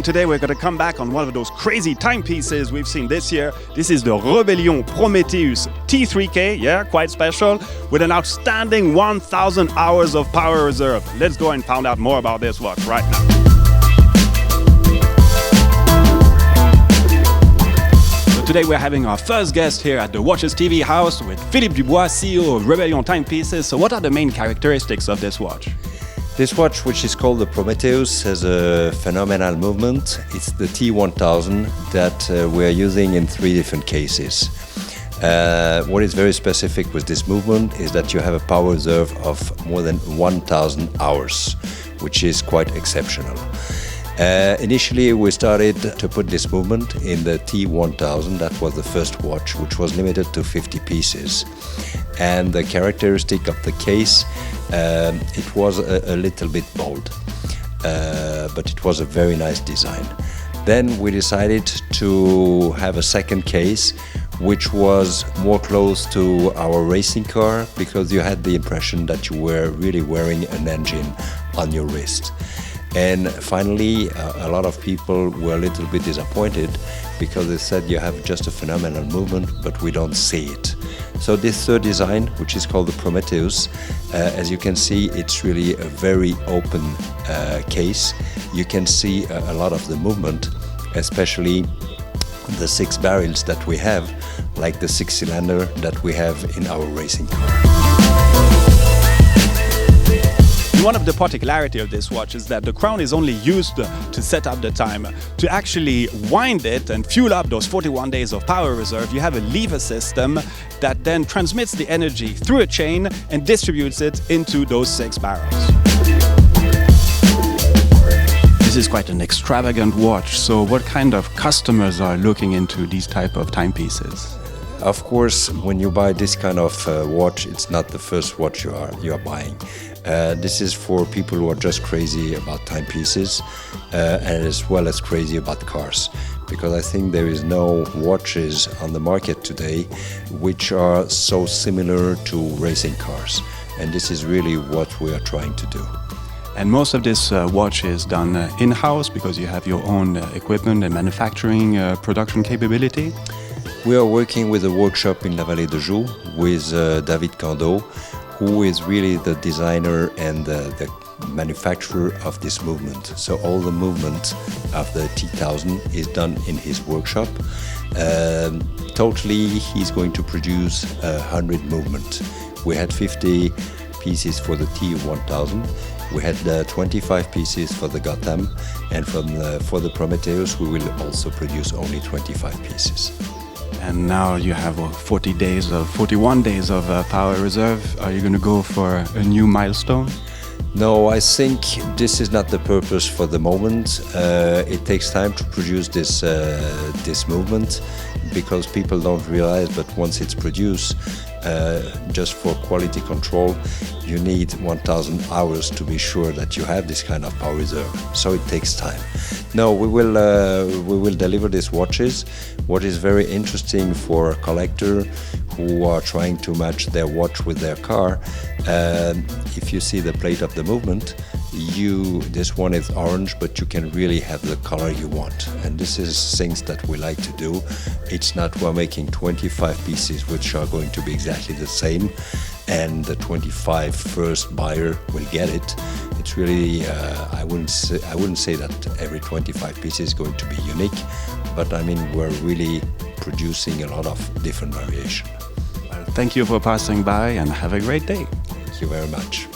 and today we're going to come back on one of those crazy timepieces we've seen this year. This is the Rebellion Prometheus T3K, yeah, quite special, with an outstanding 1,000 hours of power reserve. Let's go and find out more about this watch right now. Today we're having our first guest here at the Watches TV house with Philippe Dubois, CEO of Rebellion Timepieces. So what are the main characteristics of this watch? This watch, which is called the Prometheus, has a phenomenal movement. It's the T3000 that we're using in 3 different cases. What is very specific with this movement is that you have a power reserve of more than 1,000 hours, which is quite exceptional. Initially, we started to put this movement in the T1000. That was the first watch, which was limited to 50 pieces. And the characteristic of the case, it was a little bit bold, but it was a very nice design. Then we decided to have a second case, which was more close to our racing car, because you had the impression that you were really wearing an engine on your wrist. And finally, a lot of people were a little bit disappointed because they said you have just a phenomenal movement, but we don't see it. So this third design, which is called the Prometheus, as you can see, it's really a very open case. You can see a lot of the movement, especially the 6 barrels that we have, like the 6-cylinder that we have in our racing car. One of the particularities of this watch is that the crown is only used to set up the time. To actually wind it and fuel up those 41 days of power reserve, you have a lever system that then transmits the energy through a chain and distributes it into those 6 barrels. This is quite an extravagant watch, so what kind of customers are looking into these type of timepieces? Of course, when you buy this kind of watch, it's not the first watch you are buying. This is for people who are just crazy about timepieces and as well as crazy about cars. Because I think there is no watches on the market today which are so similar to racing cars. And this is really what we are trying to do. And most of this watch is done in-house because you have your own equipment and manufacturing production capability? We are working with a workshop in La Vallée de Joux with David Cando, who is really the designer and the manufacturer of this movement. So all the movement of the T1000 is done in his workshop. Totally, he's going to produce 100 movements. We had 50 pieces for the T1000. We had 25 pieces for the Gotham, and for the Prometheus, we will also produce only 25 pieces. And now you have 41 days of power reserve. Are you going to go for a new milestone? No, I think this is not the purpose for the moment. It takes time to produce this movement because people don't realize, but once it's produced, just for quality control, you need 1,000 hours to be sure that you have this kind of power reserve. So it takes time. No, we will deliver these watches. What is very interesting for a collector who are trying to match their watch with their car, if you see the plate of the movement, this one is orange, but you can really have the color you want. And this is things that we like to do. It's not we're making 25 pieces which are going to be exactly the same, and the 25 first buyer will get it. It's really, I wouldn't say that every 25 pieces is going to be unique, but I mean, we're really producing a lot of different variation. Well, thank you for passing by and have a great day. Thank you very much.